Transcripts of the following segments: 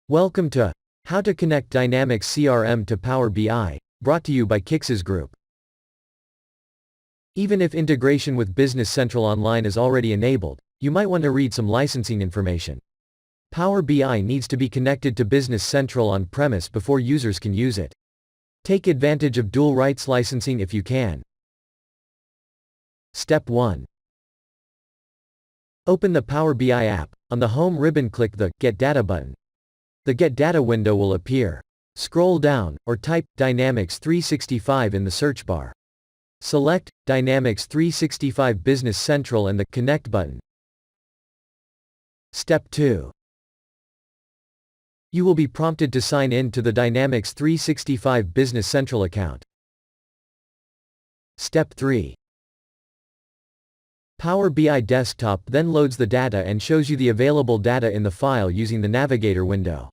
Welcome to How to Connect Dynamics CRM to Power BI, brought to you by Qixas Group. Even if integration with Business Central Online is already enabled, you might want to read some licensing information. Power BI needs to be connected to Business Central on-premise before users can use it. Take advantage of dual rights licensing if you can. Step 1. Open the Power BI app. On the home ribbon, click the Get Data button. The Get Data window will appear. Scroll down, or type Dynamics 365 in the search bar. Select Dynamics 365 Business Central and the Connect button. Step 2. You will be prompted to sign in to the Dynamics 365 Business Central account. Step 3. Power BI Desktop then loads the data and shows you the available data in the file using the Navigator window.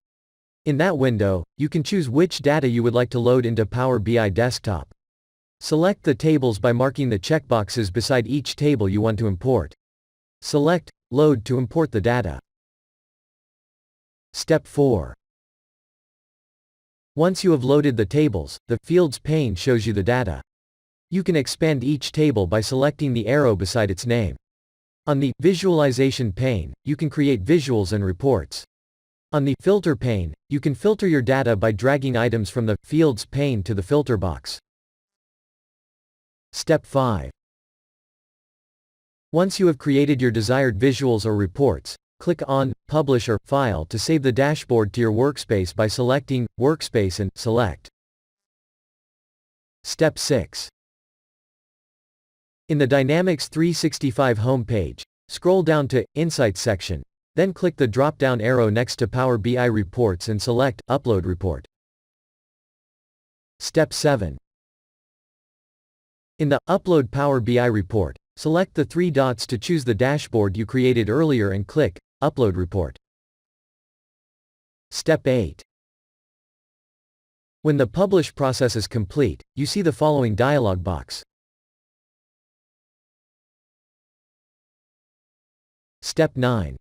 In that window, you can choose which data you would like to load into Power BI Desktop. Select the tables by marking the checkboxes beside each table you want to import. Select Load to import the data. Step 4. Once you have loaded the tables, the Fields pane shows you the data. You can expand each table by selecting the arrow beside its name. On the Visualization pane, you can create visuals and reports. On the Filter pane, you can filter your data by dragging items from the Fields pane to the filter box. Step 5. Once you have created your desired visuals or reports, click on Publish or File to save the dashboard to your workspace by selecting Workspace and Select. Step 6. In the Dynamics 365 home page, scroll down to Insights section. Then click the drop-down arrow next to Power BI Reports and select Upload Report. Step 7. In the Upload Power BI Report, select the three dots to choose the dashboard you created earlier and click Upload Report. Step 8. When the publish process is complete, you see the following dialog box. Step 9.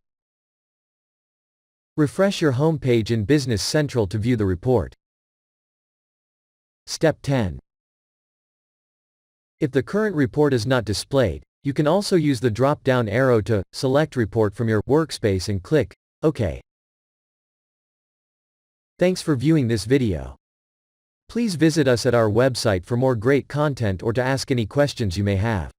Refresh your home page in Business Central to view the report. Step 10. If the current report is not displayed, you can also use the drop-down arrow to select report from your workspace and click OK. Thanks for viewing this video. Please visit us at our website for more great content or to ask any questions you may have.